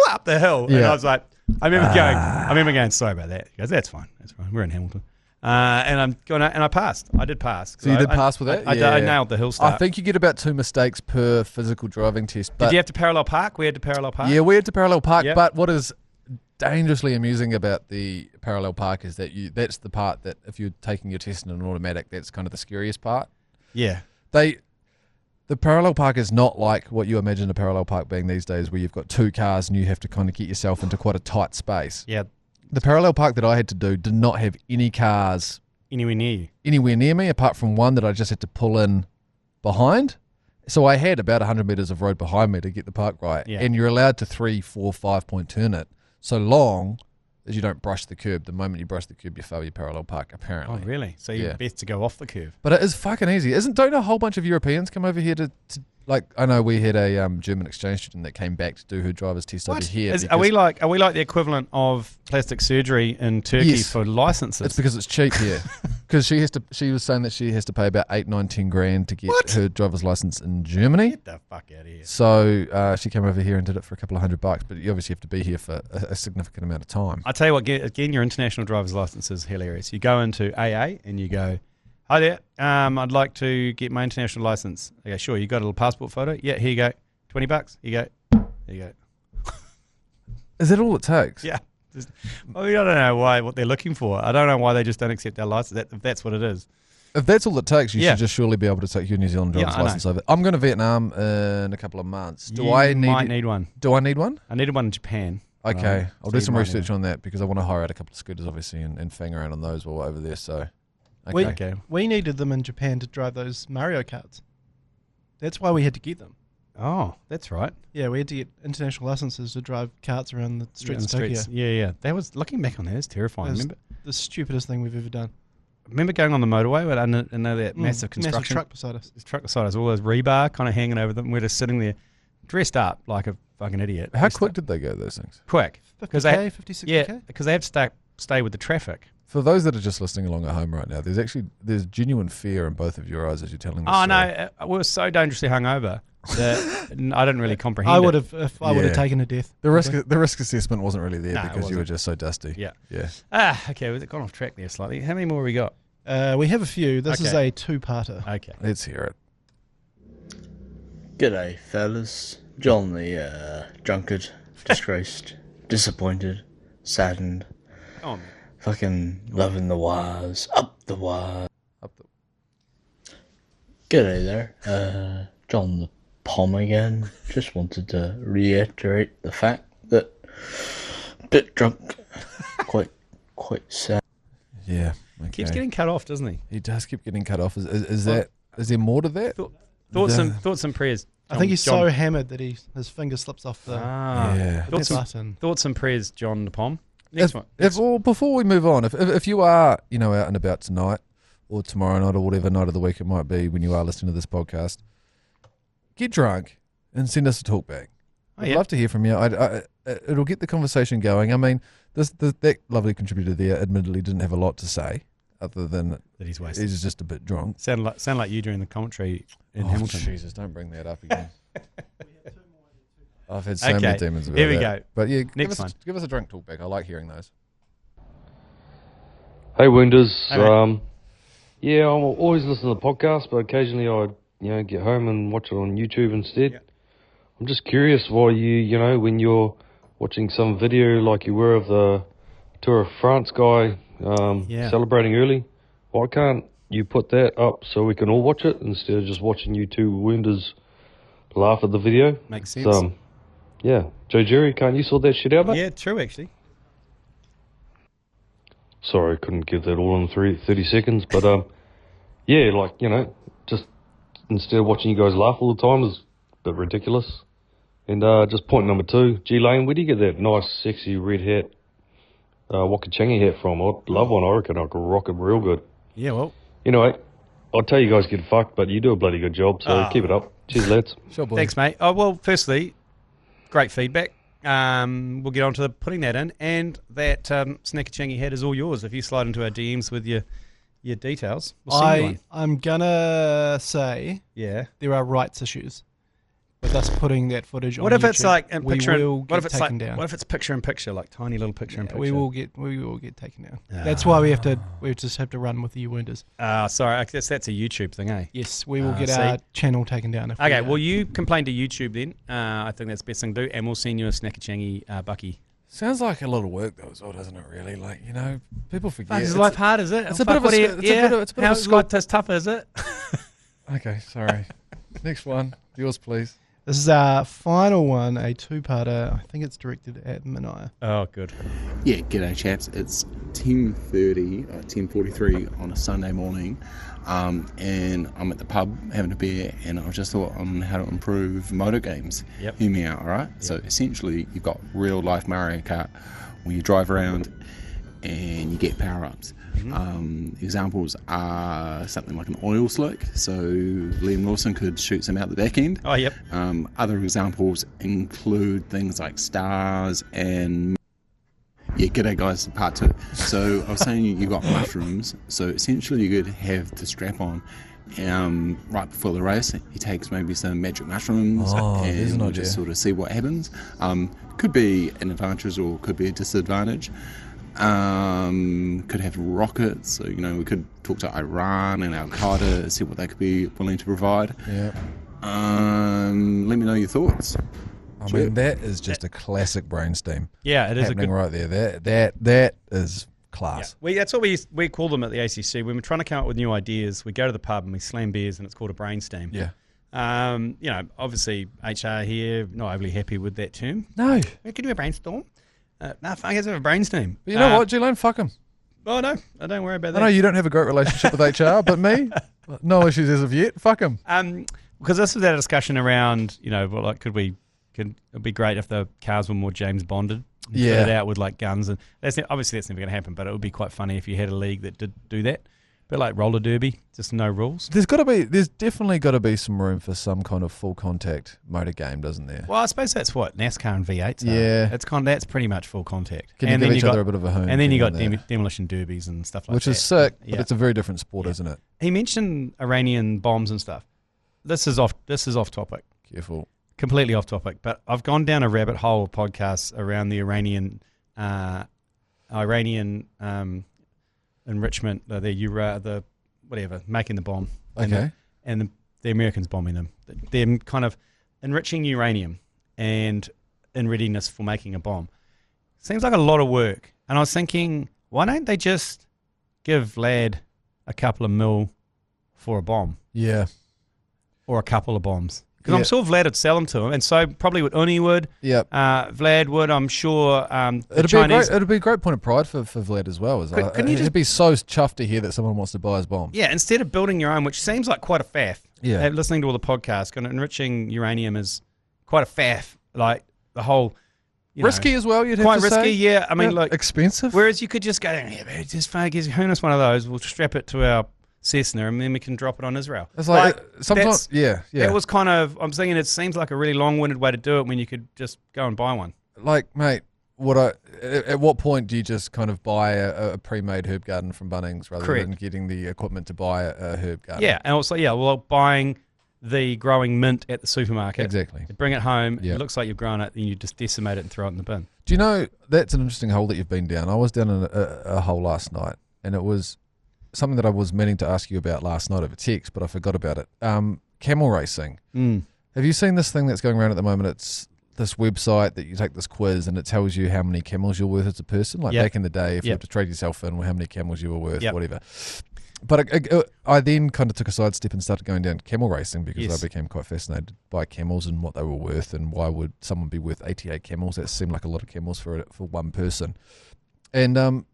up the hill. And I was like, I remember going, sorry about that. He goes, that's fine. We're in Hamilton. And I passed. I did pass. So you did pass with that? I nailed the hill start. I think you get about 2 mistakes per physical driving test. But did you have to parallel park? We had to parallel park. Yeah, we had to parallel park. Yep. But what is dangerously amusing about the parallel park is that that's the part that if you're taking your test in an automatic, that's kind of the scariest part. Yeah. The parallel park is not like what you imagine a parallel park being these days, where you've got 2 cars and you have to kind of get yourself into quite a tight space. Yeah. The parallel park that I had to do did not have any cars anywhere near me, apart from one that I just had to pull in behind. So I had about 100 metres of road behind me to get the park right. Yeah. And you're allowed to 3, 4, 5 point turn it so long as you don't brush the curb. The moment you brush the curb, you fail your parallel park, apparently. Oh, really? So you're best to go off the curve. But it is fucking easy. Don't a whole bunch of Europeans come over here to like, I know we had a German exchange student that came back to do her driver's test over here. Are we like the equivalent of plastic surgery in Turkey for licenses? It's because it's cheap here. Because she was saying that she has to pay about 8, 9, 10 grand to get her driver's license in Germany. Get the fuck out of here. So she came over here and did it for a couple of $100, but you obviously have to be here for a significant amount of time. I tell you what, again, your international driver's license is hilarious. You go into AA and you go, hi there, I'd like to get my international license. Okay, sure, you got a little passport photo? Yeah, here you go. $20? Here you go. Is that all it takes? Yeah. I don't know what they're looking for. I don't know why they just don't accept our license, if that's what it is. If that's all it takes, you should just surely be able to take your New Zealand driver's license over. I'm going to Vietnam in a couple of months. I might need one. Do I need one? I needed one in Japan. Okay, I'll do some research on that because I want to hire out a couple of scooters, obviously, and fang around on those while we're over there. So, we needed them in Japan to drive those Mario Karts. That's why we had to get them. Oh, that's right. Yeah, we had to get international licenses to drive karts around the streets of Tokyo. Yeah. That was, looking back on that, it's terrifying. Remember the stupidest thing we've ever done. Remember going on the motorway and that massive construction massive truck beside us. This truck beside us, all those rebar kind of hanging over them. We're just sitting there, dressed up like a fucking idiot. How quick did they go, those things? Quick. 50k, 50, 60k? Yeah, because they have to stay with the traffic. For those that are just listening along at home right now, there's genuine fear in both of your eyes as you're telling this story. No, we were so dangerously hungover that I didn't really comprehend I would have taken a death. The risk assessment wasn't really there because you were just so dusty. Yeah. Okay, we've gone off track there slightly. How many more have we got? We have a few. This is a 2-parter. Okay. Let's hear it. G'day, fellas. John the drunkard, disgraced, disappointed, saddened. Oh, man. Fucking loving the wires. Up the wires. G'day there. John the Pom again. Just wanted to reiterate the fact that bit drunk, quite sad. Yeah. Okay. Keeps getting cut off, doesn't he? He does keep getting cut off. Is there more to that? Thoughts and prayers. I think he's so hammered that his finger slips off the button. Thoughts and prayers, John the Pom. Next one. Before we move on, if you are out and about tonight or tomorrow night or whatever night of the week it might be when you are listening to this podcast, get drunk and send us a talk back. I'd love to hear from you. It'll get the conversation going. I mean, that lovely contributor there admittedly didn't have a lot to say other than that he's wasted. He's just a bit drunk. Sound like you during the commentary in Hamilton. Jesus, don't bring that up again. I've had so many demons about that. Here we go. But yeah, Next one. Give us a drunk talk back. I like hearing those. Hey, Wounders. Hey, I always listen to the podcast, but occasionally I get home and watch it on YouTube instead. Yep. I'm just curious why you when you're watching some video like you were of the Tour of France guy celebrating early, why can't you put that up so we can all watch it instead of just watching you two Wounders laugh at the video. Makes sense. Yeah. Joe Jerry, can't you sort that shit out, mate? Yeah, true, actually. Sorry, I couldn't give that all in 30 seconds, but yeah, like, you know, just instead of watching you guys laugh all the time is a bit ridiculous. And just point number 2, G Lane, where do you get that nice, sexy red hat, Wakachangi hat from? I'd love one, I reckon. I could rock it real good. Yeah, well. Anyway, I'll tell you guys get fucked, but you do a bloody good job, so keep it up. Cheers, lads. Sure, boy. Thanks, mate. Oh, well, firstly, great feedback. We'll get on to putting that in, and that Snackachangi hat is all yours. If you slide into our DMs with your details, we'll send you one. I'm gonna say there are rights issues with us putting that footage on What if YouTube. it's like in picture? What if it's taken down? What if it's picture in picture, like tiny little picture in picture? We will get taken down. That's why we just have to run with the Wounders. Sorry, I guess that's a YouTube thing, eh? Yes, we will get our channel taken down. Okay, well, you complain to YouTube then. I think that's the best thing to do, and we'll send you a Snackachangi bucky. Sounds like a lot of work though, as well, doesn't it? Really, like, you know, people forget. Is life hard? Is it? It's a bit of a. How's life as tough? Is it? Okay, sorry. Next one, yours, please. This is our final one, a two-parter. I think it's directed at Minaya. Oh, good. Yeah, g'day chaps. It's 10:30, 10:43 on a Sunday morning, and I'm at the pub having a beer, and I just thought on how to improve motor games. Yep. Hear me out, all right? Yep. So essentially, you've got real-life Mario Kart where you drive around and you get power-ups. Mm-hmm. Examples are something like an oil slick, so Liam Lawson could shoot some out the back end. Oh, yep. Other examples include things like stars and... Yeah, g'day guys, part 2. So I was saying you got mushrooms, so essentially you could have the strap on right before the race. He takes maybe some magic mushrooms and we'll just sort of see what happens. Could be an advantage or could be a disadvantage. Could have rockets, so, you know, we could talk to Iran and Al-Qaeda, see what they could be willing to provide. Yeah. Let me know your thoughts. I mean, that is just a classic brain steam. Yeah, it is happening a good right there. That is class. Yeah. That's what we call them at the ACC. When we're trying to come up with new ideas, we go to the pub and we slam beers, and it's called a brain steam. Yeah. You know, obviously HR here not overly happy with that term. No. We could do a brainstorm. No, fuck, let's have a brain steam. But you know what, G Lane, fuck him. Oh, no, I don't worry about that. I know you don't have a great relationship with HR, but me, no issues as of yet. Fuck him. Because this was our discussion around, you know, well, like, it'd be great if the cars were more James Bonded. Yeah. Fit out with like guns, and obviously that's never going to happen. But it would be quite funny if you had a league that did do that. Bit like roller derby, just no rules. There's definitely got to be some room for some kind of full contact motor game, doesn't there? Well, I suppose that's what NASCAR and V8s are. Yeah. That's pretty much full contact. Can you give each other a bit of a hone? And then you got demolition derbies and stuff like that. Which is sick, but it's a very different sport, isn't it? He mentioned Iranian bombs and stuff. This is off topic. Careful. Completely off topic. But I've gone down a rabbit hole of podcasts around the Iranian enrichment, the whatever, making the bomb. Okay. And the Americans bombing them. Them kind of enriching uranium and in readiness for making a bomb. Seems like a lot of work. And I was thinking, why don't they just give Vlad a couple of mil for a bomb? Yeah. Or a couple of bombs. Because I'm sure Vlad would sell them to him, and so probably Uni would. Yep. Vlad would, I'm sure. It'd be a great point of pride for Vlad as well. He'd be so chuffed to hear that someone wants to buy his bomb. Yeah, instead of building your own, which seems like quite a faff. Yeah. Listening to all the podcasts, enriching uranium is quite a faff. Like the whole. Risky as well, you'd have quite to risky, say. yeah. I mean, like expensive. Whereas you could just go, just who us one of those. We'll strap it to our Cessna, and then we can drop it on Israel. It's like sometimes, yeah. That was kind of. I'm thinking it seems like a really long-winded way to do it when you could just go and buy one. Like, mate, at what point do you just kind of buy a pre-made herb garden from Bunnings rather than getting the equipment to buy a herb garden? Yeah, and also buying the growing mint at the supermarket. Exactly. You bring it home. It looks like you've grown it, then you just decimate it and throw it in the bin. Do you know that's an interesting hole that you've been down? I was down in a hole last night, and it was something that I was meaning to ask you about last night over text, but I forgot about it. Camel racing. Have you seen this thing that's going around at the moment? It's this website that you take this quiz and it tells you how many camels you're worth as a person. Like back in the day, if you had to trade yourself in, how many camels you were worth, whatever. But I then kind of took a sidestep and started going down camel racing because Yes. I became quite fascinated by camels and what they were worth and why would someone be worth 88 camels. That seemed like a lot of camels for one person. And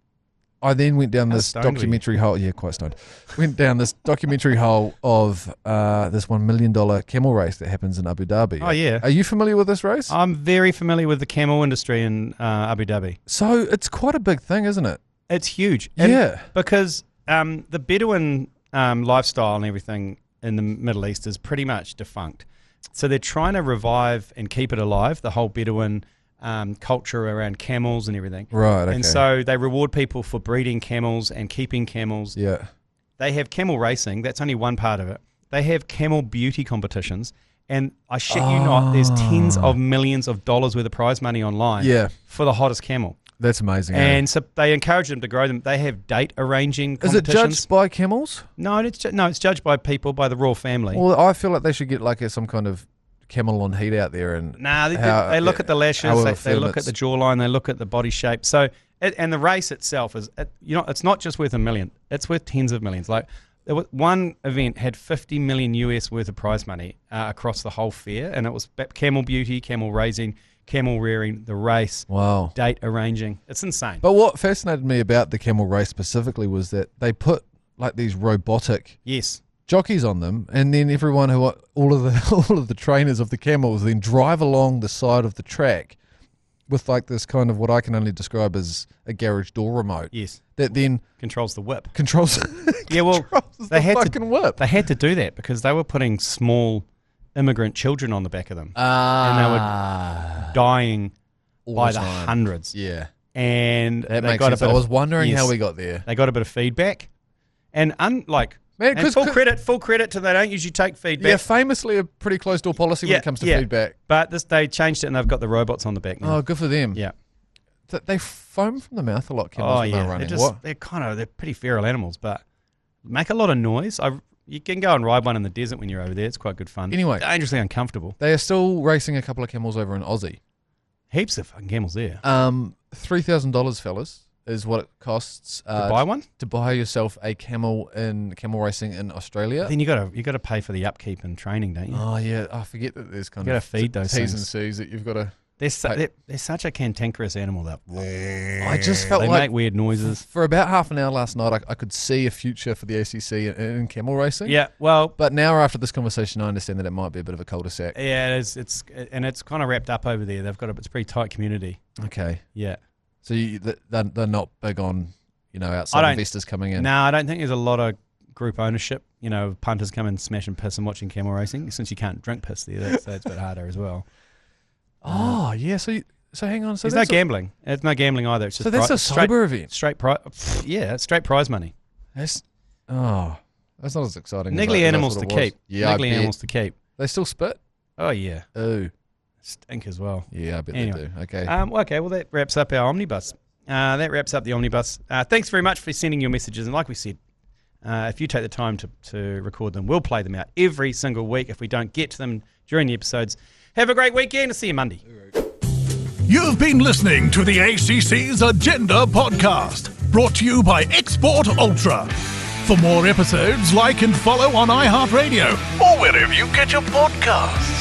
I then went down this documentary hole. Yeah, quite stoned. Went down this documentary hole of this $1 million camel race that happens in Abu Dhabi. Oh, yeah. Are you familiar with this race? I'm very familiar with the camel industry in Abu Dhabi. So it's quite a big thing, isn't it? It's huge. Yeah. Because the Bedouin lifestyle and everything in the Middle East is pretty much defunct. So they're trying to revive and keep it alive, the whole Bedouin culture around camels and everything. Right, okay. And so they reward people for breeding camels and keeping camels. Yeah. They have camel racing. That's only one part of it. They have camel beauty competitions. And I shit you not, there's tens of millions of dollars worth of prize money online for the hottest camel. That's amazing. And so they encourage them to grow them. They have date arranging competitions. Is it judged by camels? No, it's judged by people, by the royal family. Well, I feel like they should get like some kind of camel on heat out there. And Nah, they look at the lashes, they look at the jawline, they look at the body shape. So, and the race itself is, it's not just worth $1 million. It's worth tens of millions. Like, one event had $50 million US worth of prize money across the whole fair, and it was camel beauty, camel raising, camel rearing, the race, date arranging. It's insane. But what fascinated me about the camel race specifically was that they put like these robotic jockeys on them, and then everyone all of the trainers of the camels then drive along the side of the track with like this kind of what I can only describe as a garage door remote. Yes. That then controls the whip. Yeah, well, they had whip. They had to do that because they were putting small immigrant children on the back of them. And they were dying by the hundreds. Yeah. And that they makes got sense. I was wondering how we got there. They got a bit of feedback. And full credit to they don't usually take feedback. Yeah, famously a pretty closed door policy when it comes to feedback. But they changed it and they've got the robots on the back now. Oh, good for them. Yeah. They foam from the mouth a lot, camels, when they're running. They're pretty feral animals, but make a lot of noise. You can go and ride one in the desert when you're over there. It's quite good fun. Anyway. Dangerously uncomfortable. They are still racing a couple of camels over in Aussie. Heaps of fucking camels there. $3,000, fellas, is what it costs to buy one. To buy yourself a camel in camel racing in Australia. Then you got to pay for the upkeep and training, don't you? Oh yeah, I forget that there's kind you of feed those T's things. and C's that you've got to. They're such a cantankerous animal. That I just felt they like make weird noises. For about half an hour last night, I could see a future for the ACC in camel racing. Yeah, well, but now after this conversation, I understand that it might be a bit of a cul-de-sac. Yeah, it is. It's kind of wrapped up over there. They've got it's a pretty tight community. Okay. Yeah. So they're not big on outside investors coming in. No, I don't think there's a lot of group ownership. Punters come and smash and piss and watching camel racing. Since you can't drink piss there, that's a bit harder as well. Oh yeah, so hang on. So there's no gambling. There's no gambling either. It's just that's a sober event. Straight prize. Yeah, straight prize money. That's not as exciting. Niggly animals to keep. Yeah, niggly animals to keep. They still spit. Oh yeah. Ooh, stink as well. Yeah, I bet they do. Okay. Okay. Well, that wraps up our omnibus. That wraps up the omnibus. Thanks very much for sending your messages. And like we said, if you take the time to record them, we'll play them out every single week. If we don't get to them during the episodes, have a great weekend. I'll see you Monday. You've been listening to the ACC's Agenda podcast, brought to you by Export Ultra. For more episodes, like and follow on iHeartradio or wherever you get your podcasts.